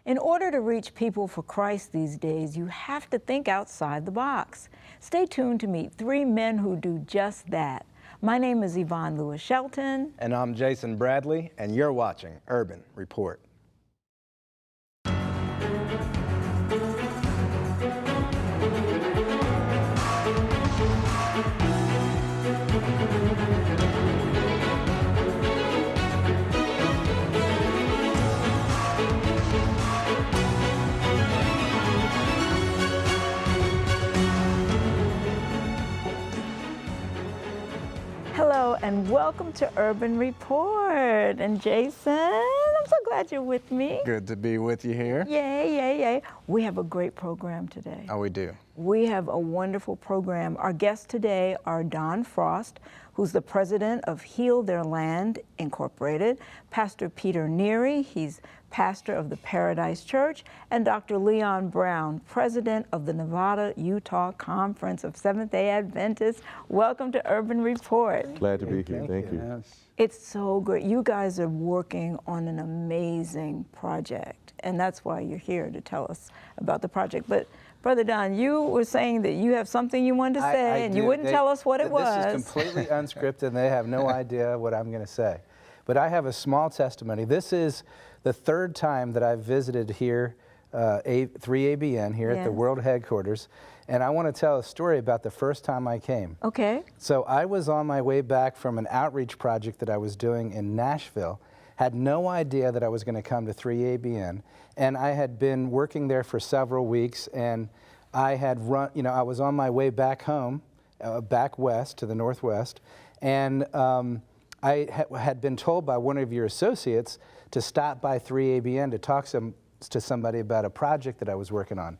In order to reach people for Christ these days, you have to think outside the box. Stay tuned to meet three men who do just that. My name is Yvonne Lewis Shelton. And I'm Jason Bradley, and you're watching Urban Report. Hello and welcome to Urban Report. And Jason, I'm so glad you're with me. Good to be with you here. Yay, yay, yay. We have a great program today. Oh, we do. We have a wonderful program. Our guests today are Don Frost, who's the president of Heal Their Land Incorporated, Pastor Peter Neary, he's pastor of the Paradise Church, and Dr. Leon Brown, president of the Nevada-Utah Conference of Seventh-day Adventists. Welcome to Urban Report. Glad to be here. Thank you. It's so great. You guys are working on an amazing project, and that's why you're here to tell us about the project. But Brother Don, you were saying that you have something you wanted to say, and you wouldn't tell us what it was. This is completely unscripted, and they have no idea what I'm going to say. But I have a small testimony. This is the third time that I've visited here, 3ABN, here at the World Headquarters. And I want to tell a story about the first time I came. Okay. So I was on my way back from an outreach project that I was doing in Nashville. Had no idea that I was going to come to 3ABN. And I had been working there for several weeks, and I had run, I was on my way back home, back west to the northwest, and I had been told by one of your associates to stop by 3ABN to talk to somebody about a project that I was working on.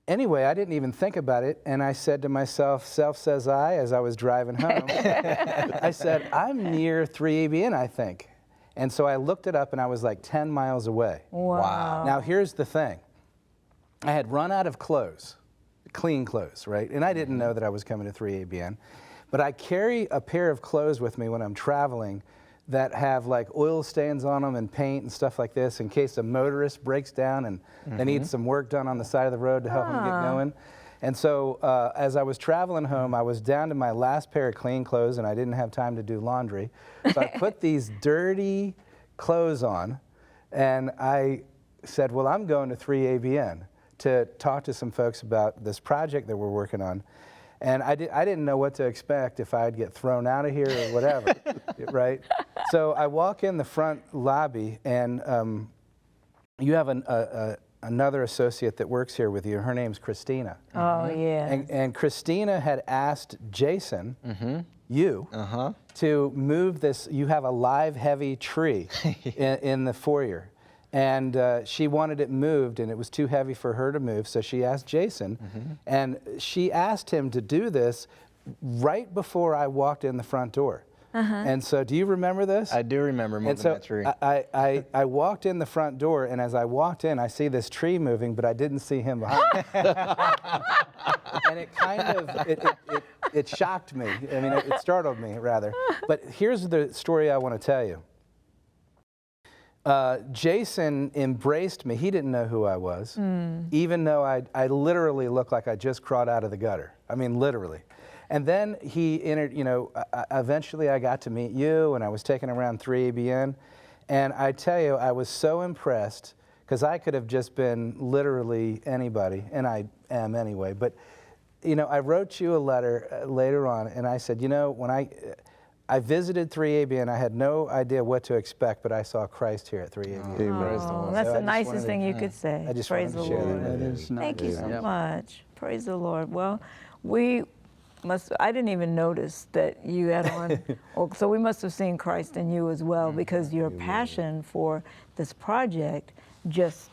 Anyway, I didn't even think about it, and I said to myself, self says I, as I was driving home, I said, I'm near 3ABN, I think. And so I looked it up, and I was like 10 miles away. Wow. Now, here's the thing. I had run out of clothes, clean clothes, right? And I didn't know that I was coming to 3ABN. But I carry a pair of clothes with me when I'm traveling that have like oil stains on them and paint and stuff like this in case a motorist breaks down and they need some work done on the side of the road to help them get going. And so as I was traveling home, I was down to my last pair of clean clothes, and I didn't have time to do laundry. So I put these dirty clothes on, and I said, well, I'm going to 3ABN to talk to some folks about this project that we're working on. And I didn't know what to expect, if I'd get thrown out of here or whatever, right? So I walk in the front lobby, and you have another associate that works here with you. Her name's Christina. Oh, yeah. And Christina had asked Jason, you, to move this. You have a live heavy tree in the foyer. And she wanted it moved, and it was too heavy for her to move, so she asked Jason. And she asked him to do this right before I walked in the front door. And so, do you remember this? I do remember moving that tree. I walked in the front door, and as I walked in, I see this tree moving, but I didn't see him behind me. And it kind of, it shocked me. I mean, it startled me, rather. But here's the story I want to tell you. Jason embraced me. He didn't know who I was, even though I literally looked like I just crawled out of the gutter. I mean, literally. And then he entered, eventually I got to meet you, and I was taken around 3ABN. And I tell you, I was so impressed, because I could have just been literally anybody, and I am anyway. But, I wrote you a letter later on, and I said, when I visited 3ABN. I had no idea what to expect, but I saw Christ here at 3ABN. Oh, that's the nicest thing you could say. I just Praise the wanted to share Lord. that. That is nice. Thank you so much. Praise the Lord. Well, I didn't even notice that you had on, so we must have seen Christ in you as well, because your passion for this project just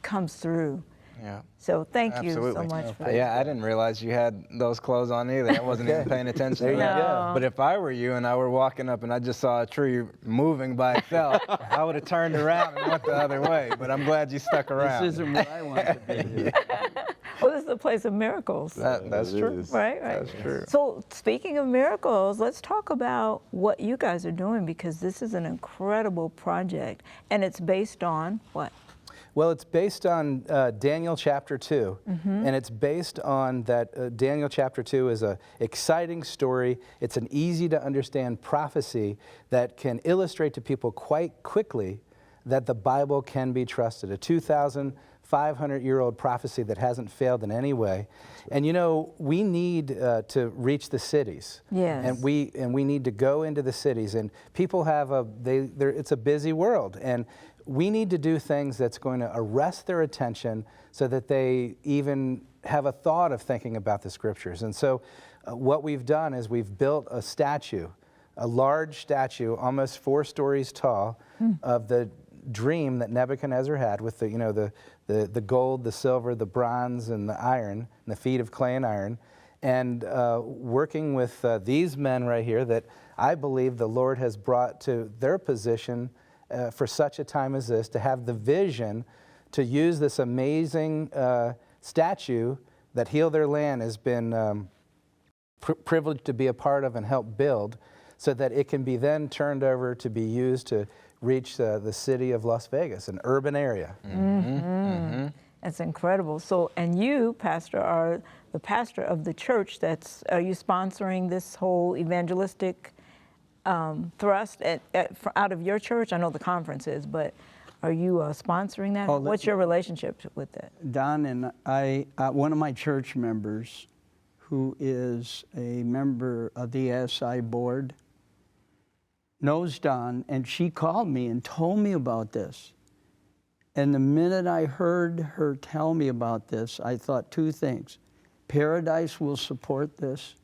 comes through. Yeah. So thank you so Absolutely. much for that. Yeah, I didn't realize you had those clothes on either. I wasn't even paying attention to that. go. But if I were you and I were walking up and I just saw a tree moving by itself, I would have turned around and went the other way. But I'm glad you stuck around. This isn't what I want to be. Well, this is a place of miracles. That's true. Right. That's true. So speaking of miracles, let's talk about what you guys are doing, because this is an incredible project, and it's based on what? Well, it's based on Daniel chapter 2, and it's based on that Daniel chapter 2 is an exciting story. It's an easy to understand prophecy that can illustrate to people quite quickly that the Bible can be trusted. A 2,500-year-old prophecy that hasn't failed in any way. And you know, we need to reach the cities. Yes. And we need to go into the cities. And people have it's a busy world. And we need to do things that's going to arrest their attention so that they even have a thought of thinking about the scriptures. And so what we've done is we've built a statue, a large statue, almost 4 stories tall, of the dream that Nebuchadnezzar had with the gold, the silver, the bronze, and the iron, and the feet of clay and iron, and working with these men right here that I believe the Lord has brought to their position for such a time as this, to have the vision to use this amazing statue that Heal Their Land has been privileged to be a part of and help build, so that it can be then turned over to be used to reach the city of Las Vegas, an urban area. That's incredible. So, and you, Pastor, are the pastor of the church are you sponsoring this whole evangelistic thrust out of your church? I know the conference is, but are you sponsoring that? What's your relationship with it? Don and I, one of my church members, who is a member of the ASI board, knows Don, and she called me and told me about this. And the minute I heard her tell me about this, I thought 2 things. Paradise will support this,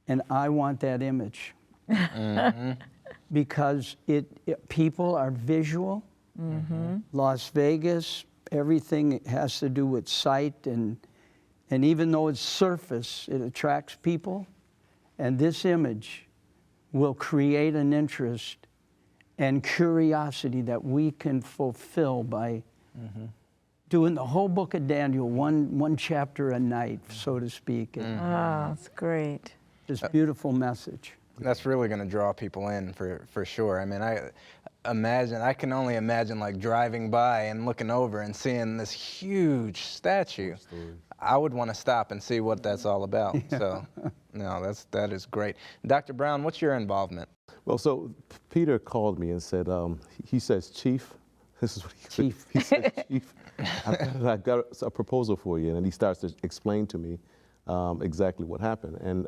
and I want that image. Because people are visual. Las Vegas, everything has to do with sight, and even though it's surface, it attracts people. And this image will create an interest and curiosity that we can fulfill by doing the whole book of Daniel, one chapter a night, so to speak. That's great. This beautiful message. That's really going to draw people in for sure. I mean, I can only imagine like driving by and looking over and seeing this huge statue. I would want to stop and see what that's all about. Yeah. So, no, that is great. Dr. Brown, what's your involvement? Well, so Peter called me and said, he says, Chief, this is what he said. Chief. He said, Chief, I've got a proposal for you. And he starts to explain to me exactly what happened. And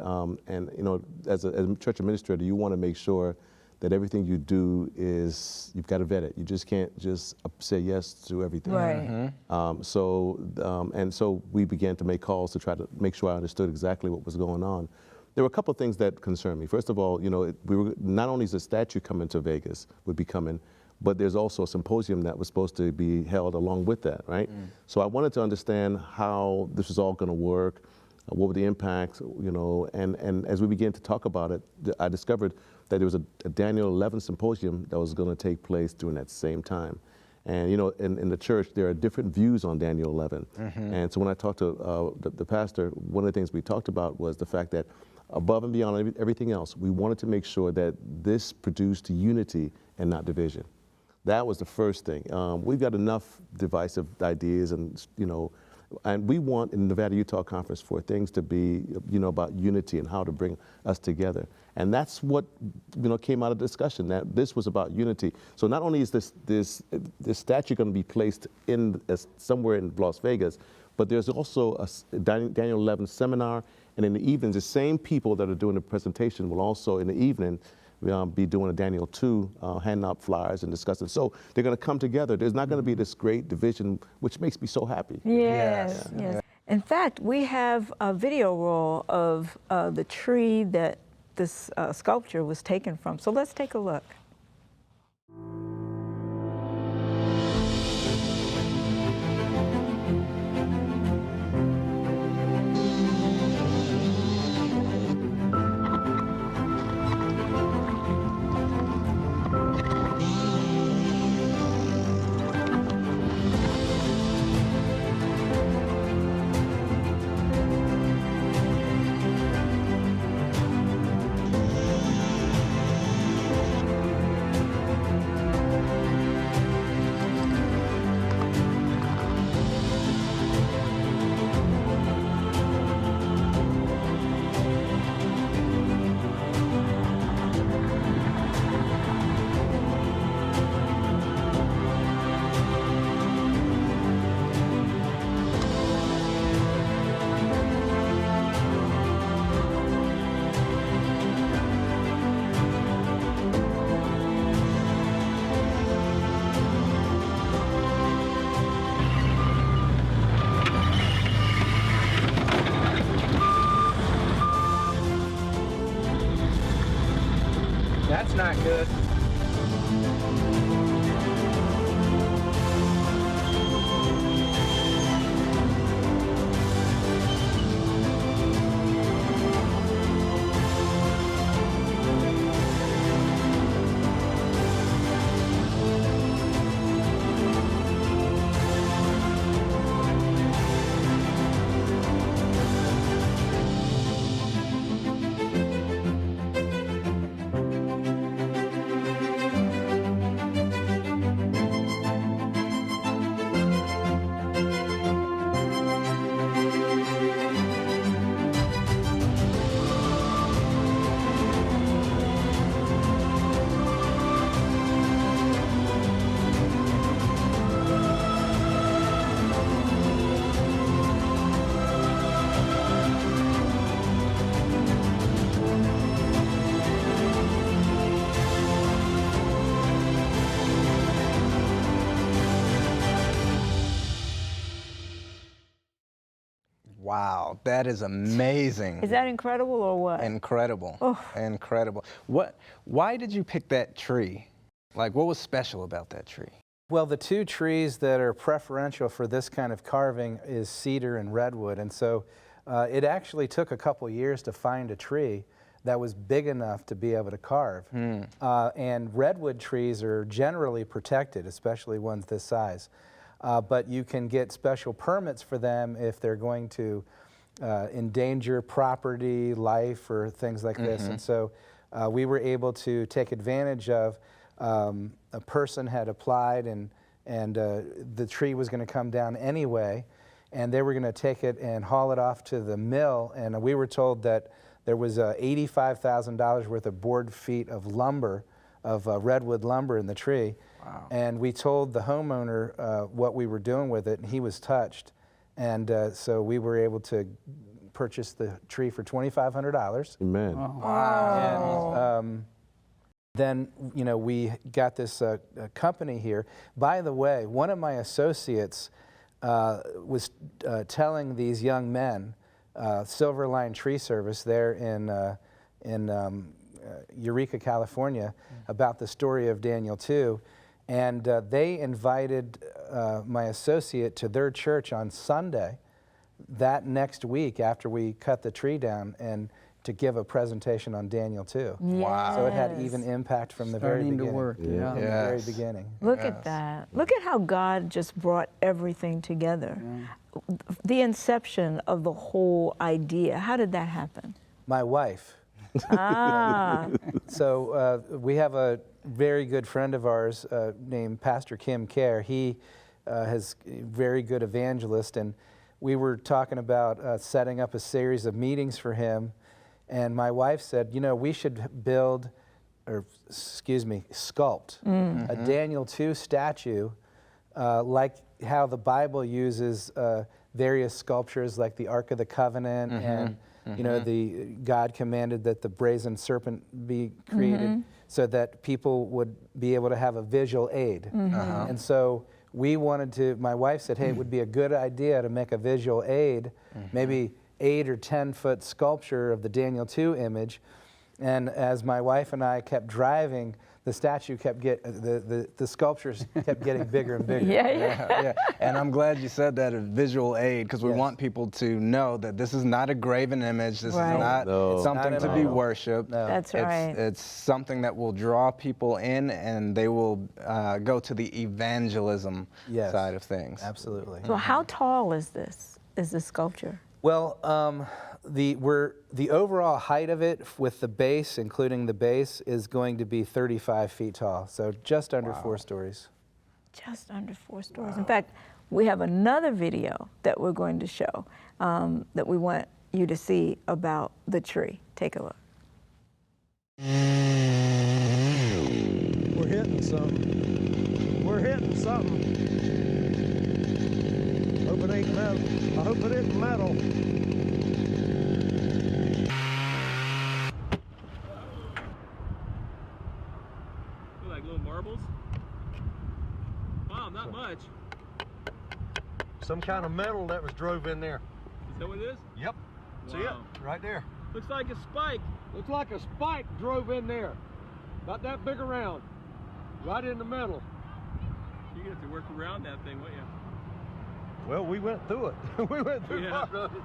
you know, as a church administrator, you want to make sure that everything you do you've got to vet it. You just can't just say yes to everything. Right. So we began to make calls to try to make sure I understood exactly what was going on. There were a couple of things that concerned me. First of all, you know, not only is a statue coming to Vegas, would be coming, but there's also a symposium that was supposed to be held along with that, right? So I wanted to understand how this was all going to work, what were the impacts, you know, and as we began to talk about it, I discovered that there was a Daniel 11 symposium that was going to take place during that same time. And you know, in the church, there are different views on Daniel 11. And so when I talked to the pastor, one of the things we talked about was the fact that above and beyond everything else, we wanted to make sure that this produced unity and not division. That was the first thing. We've got enough divisive ideas, and you know, and we want in the Nevada Utah Conference for things to be, you know, about unity and how to bring us together. And that's what, you know, came out of the discussion, that this was about unity. So not only is this statue going to be placed in somewhere in Las Vegas, but there's also a Daniel 11 seminar, and in the evenings, the same people that are doing the presentation will also in the evening be doing a Daniel 2, handing out flyers and discussing. So they're going to come together. There's not going to be this great division, which makes me so happy. Yes, yes. In fact, we have a video roll of the tree that this sculpture was taken from. So let's take a look. Good. Wow, that is amazing. Is that incredible or what? Incredible. Oh. Incredible. Why did you pick that tree? Like, what was special about that tree? Well, the two trees that are preferential for this kind of carving is cedar and redwood. And so it actually took a couple years to find a tree that was big enough to be able to carve. And redwood trees are generally protected, especially ones this size. But you can get special permits for them if they're going to endanger property, life, or things like this. And so we were able to take advantage of a person had applied and the tree was going to come down anyway, and they were going to take it and haul it off to the mill, and we were told that there was $85,000 worth of board feet of lumber, of redwood lumber in the tree. Wow. And we told the homeowner what we were doing with it, and he was touched. And so we were able to purchase the tree for $2,500. Amen. Wow. And then, you know, we got this company here. By the way, one of my associates was telling these young men, Silverline Tree Service there in Eureka, California, about the story of Daniel 2. And they invited my associate to their church on Sunday that next week after we cut the tree down, and to give a presentation on Daniel 2. Wow. So it had even impact from the very Starting to beginning. work, yeah. From the very beginning. Look at that. Look at how God just brought everything together. The inception of the whole idea. How did that happen? My wife. Ah. So we have a very good friend of ours named Pastor Kim Kerr. He is a very good evangelist, and we were talking about setting up a series of meetings for him. And my wife said, you know, we should build, or excuse me, sculpt a Daniel 2 statue like how the Bible uses various sculptures like the Ark of the Covenant and, you know, God commanded that the brazen serpent be created so that people would be able to have a visual aid. And so we wanted to, my wife said, hey, it would be a good idea to make a visual aid, maybe 8 or 10 foot sculpture of the Daniel 2 image. And as my wife and I kept driving, the statue kept the sculptures kept getting bigger and bigger. Yeah. And I'm glad you said that, a visual aid, because we Yes. want people to know that this is not a graven image. This Right. is not something Not to at be all. worshipped. No. That's right. It's something that will draw people in, and they will go to the evangelism Yes. side of things. Absolutely. So how tall is this sculpture? Well, the overall height of it with the base, including the base, is going to be 35 feet tall, so just under 4 stories. Just under 4 stories. In fact, we have another video that we're going to show that we want you to see about the tree. Take a look. We're hitting something. We're hitting something. Hope it ain't metal. I hope it isn't metal. Like little marbles? Wow, not much. Some kind of metal that was drove in there. Is that what it is? Yep. See Wow. it? Right there. Looks like a spike. Looks like a spike drove in there. About that big around. Right in the middle. You're gonna have to work around that thing, won't you? Well, we went through it. We went through Yeah. part of it.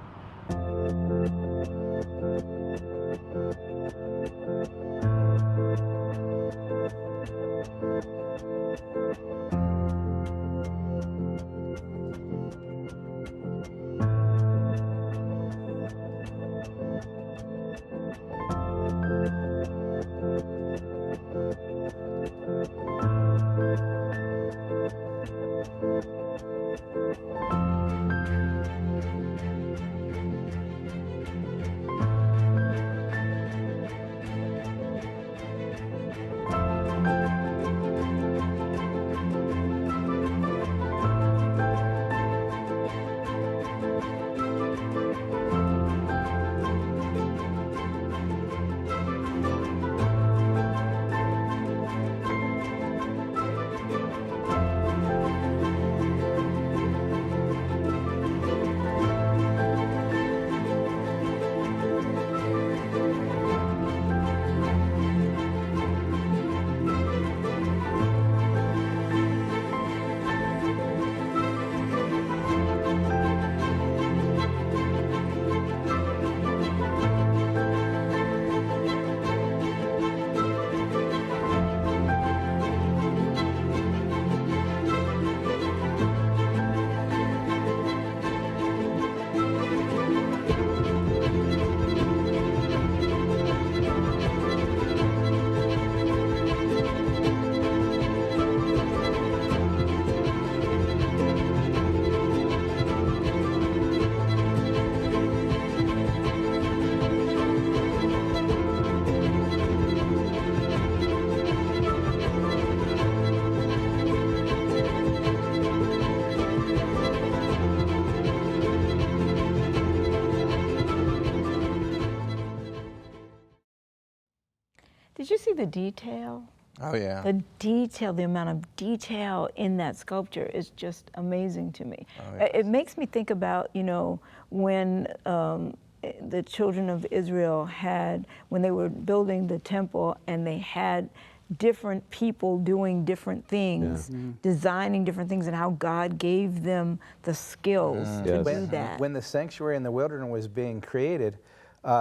Did you see the detail? Oh yeah. The detail, the amount of detail in that sculpture is just amazing to me. It makes me think about, you know, when the children of Israel had, when they were building the temple and they had different people doing different things, designing different things, and how God gave them the skills to do that. When the sanctuary in the wilderness was being created,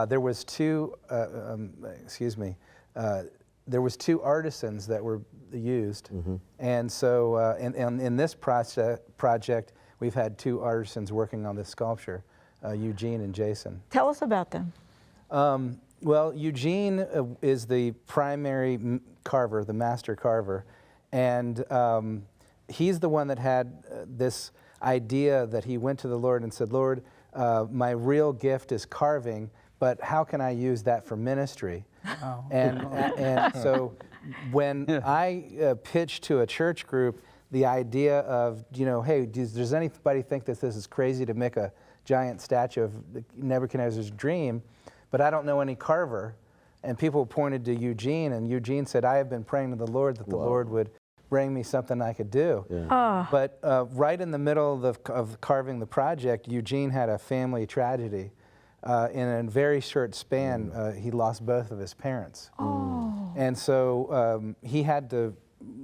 there was two, there was two artisans that were used, and so in this project, we've had two artisans working on this sculpture, Eugene and Jason. Tell us about them. Well, Eugene is the primary carver, the master carver, and he's the one that had this idea that he went to the Lord and said, Lord, my real gift is carving, but how can I use that for ministry? Oh. And so when I pitched to a church group the idea of, you know, hey, does anybody think that this is crazy to make a giant statue of Nebuchadnezzar's dream, but I don't know any carver? And people pointed to Eugene, and Eugene said, I have been praying to the Lord that the Lord would bring me something I could do. But right in the middle of carving the project, Eugene had a family tragedy. In a very short span, he lost both of his parents. And so he had to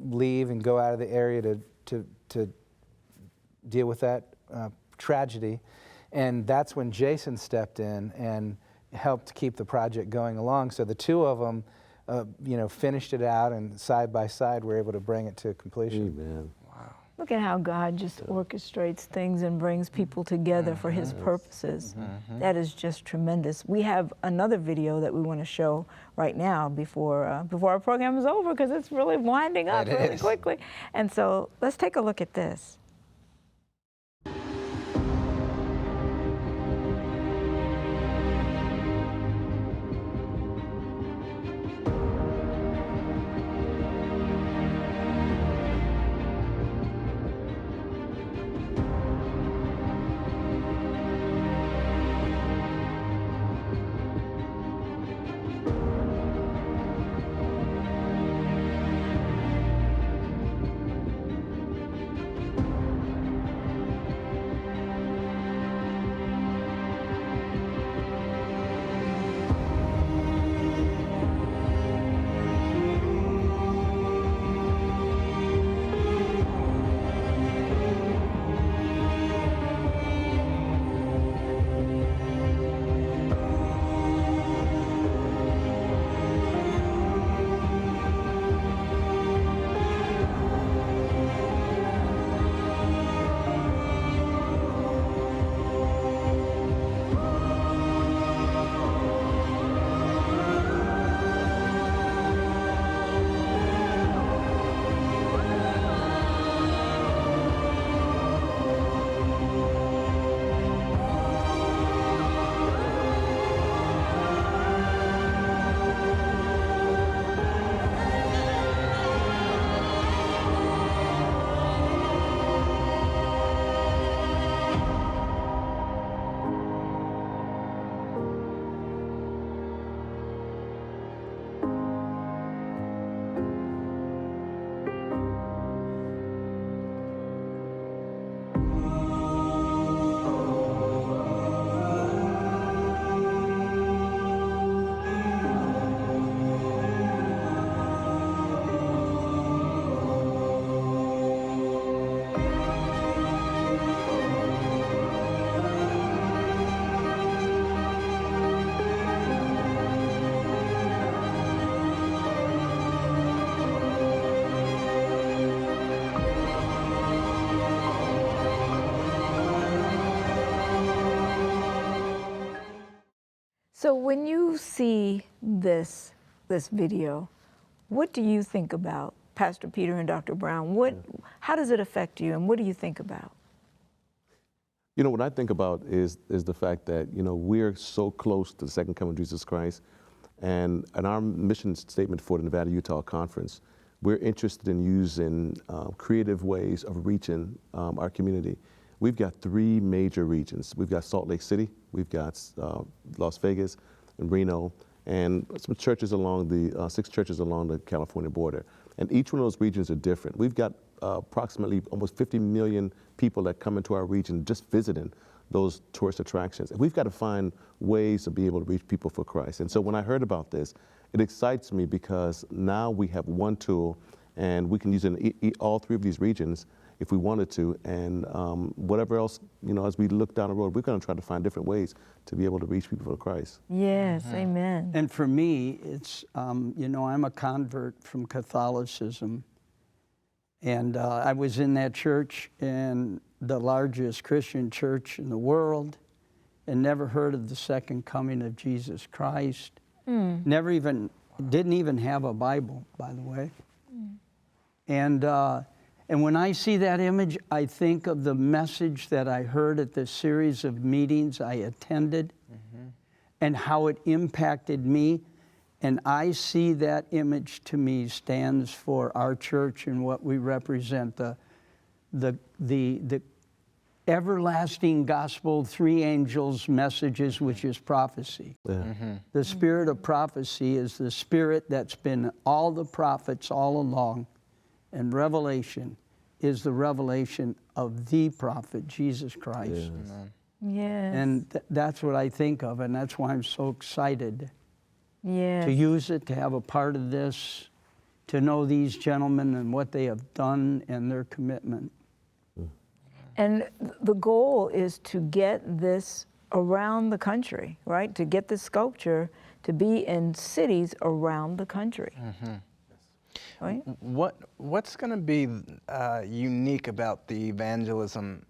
leave and go out of the area to deal with that tragedy. And that's when Jason stepped in and helped keep the project going along. So the two of them, you know, finished it out, and side by side were able to bring it to completion. Amen. Look at how God just orchestrates things and brings people together for His purposes. That is just tremendous. We have another video that we want to show right now before our program is over, because it's really winding up really quickly. And so let's take a look at this. So when you see this video, what do you think about, Pastor Peter and Dr. Brown? How does it affect you, and what do you think about? You know, what I think about is the fact that, you know, we're so close to the second coming of Jesus Christ. And in our mission statement for the Nevada, Utah Conference, we're interested in using creative ways of reaching our community. We've got 3 major regions. We've got Salt Lake City, we've got Las Vegas and Reno, and some churches along the, 6 churches along the California border. And each one of those regions are different. We've got approximately almost 50 million people that come into our region just visiting those tourist attractions. And we've got to find ways to be able to reach people for Christ. And so when I heard about this, it excites me because now we have one tool and we can use it in all 3 of these regions if we wanted to. And whatever else, you know, as we look down the road, we're going to try to find different ways to be able to reach people for Christ. Yes, amen. And for me, it's, you know, I'm a convert from Catholicism. And I was in that church, and the largest Christian church in the world, and never heard of the second coming of Jesus Christ. Never even, didn't even have a Bible, by the way. And when I see that image, I think of the message that I heard at the series of meetings I attended and how it impacted me. And I see that image to me stands for our church and what we represent, the everlasting gospel, 3 angels' messages, which is prophecy. The spirit of prophecy is the spirit that's been all the prophets all along, and revelation is the revelation of the prophet, Jesus Christ. Yes. And that's what I think of, and that's why I'm so excited yes. to use it, to have a part of this, to know these gentlemen and what they have done and their commitment. And the goal is to get this around the country, right? To get this sculpture to be in cities around the country. Right? What's going to be unique about the evangelism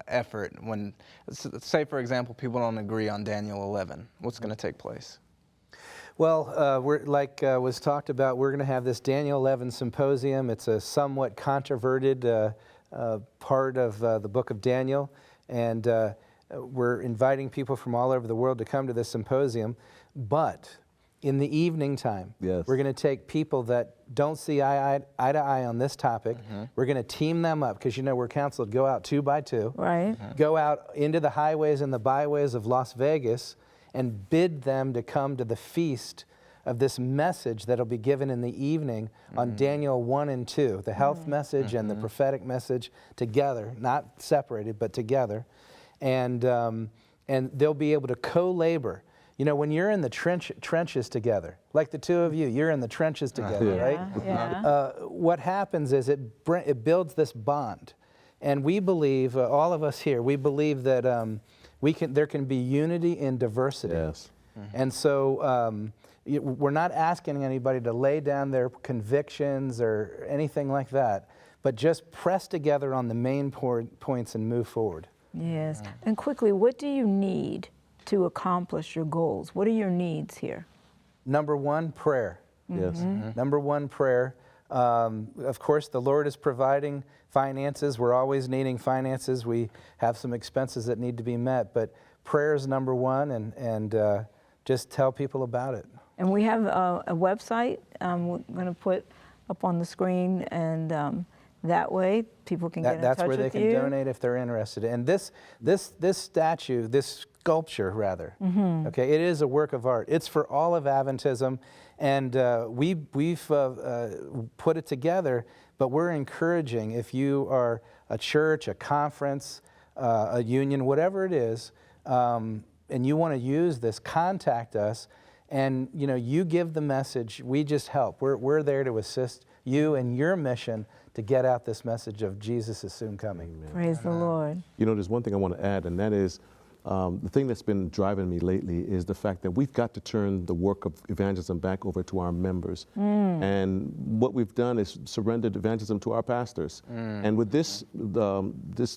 effort when, say for example, people don't agree on Daniel 11? What's going to take place? Well, we're, like was talked about, we're going to have this Daniel 11 symposium. It's a somewhat controverted part of the book of Daniel, and we're inviting people from all over the world to come to this symposium. But in the evening time, we're going to take people that don't see eye to eye on this topic. We're going to team them up, because you know we're counseled, go out 2 by 2. Right. Go out into the highways and the byways of Las Vegas and bid them to come to the feast of this message that'll be given in the evening on Daniel 1 and 2, the health message and the prophetic message together, not separated, but together. And they'll be able to co-labor. You know, when you're in the trenches together, like the 2 of you, you're in the trenches together, right? Yeah. What happens is it builds this bond. And we believe, all of us here, we believe that there can be unity in diversity. Yes. And so we're not asking anybody to lay down their convictions or anything like that, but just press together on the main points and move forward. Yes. And quickly, what do you need to accomplish your goals? What are your needs here? Number 1, prayer. Yes. Number 1, prayer. Of course, the Lord is providing finances. We're always needing finances. We have some expenses that need to be met, but prayer is number 1, and just tell people about it. And we have a website we're going to put up on the screen, and that way people can get in touch with you. That's where they can donate if they're interested. And this statue, this sculpture rather, okay, it is a work of art. It's for all of Adventism, and we've put it together, but we're encouraging, if you are a church, a conference, a union, whatever it is, and you want to use this, contact us. And you know, you give the message, we just help. We're there to assist you in your mission to get out this message of Jesus is soon coming. Amen. Praise the Lord. You know, there's one thing I want to add, and that is the thing that's been driving me lately is the fact that we've got to turn the work of evangelism back over to our members. And what we've done is surrendered evangelism to our pastors. And with this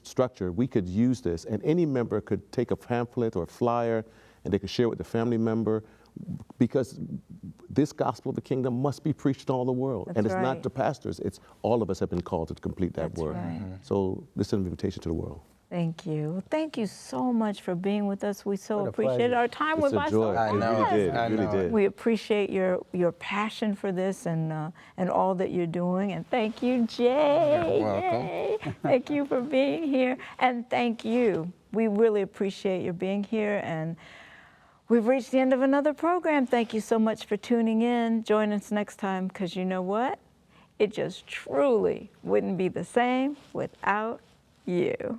structure, we could use this, and any member could take a pamphlet or flyer and they could share with the family member, because this gospel of the kingdom must be preached in all the world. That's and it's right. not the pastors, it's all of us have been called to complete that That's work. right. So this is an invitation to the world. Thank you. Thank you so much for being with us. We so What a appreciate pleasure. our time It's with a my joy. I It know really it. did. I It really know it. did. We appreciate your passion for this and all that you're doing. And thank you, Jay. You're welcome. Yay. Thank you for being here. And thank you. We really appreciate your being here. And we've reached the end of another program. Thank you so much for tuning in. Join us next time, because you know what? It just truly wouldn't be the same without you.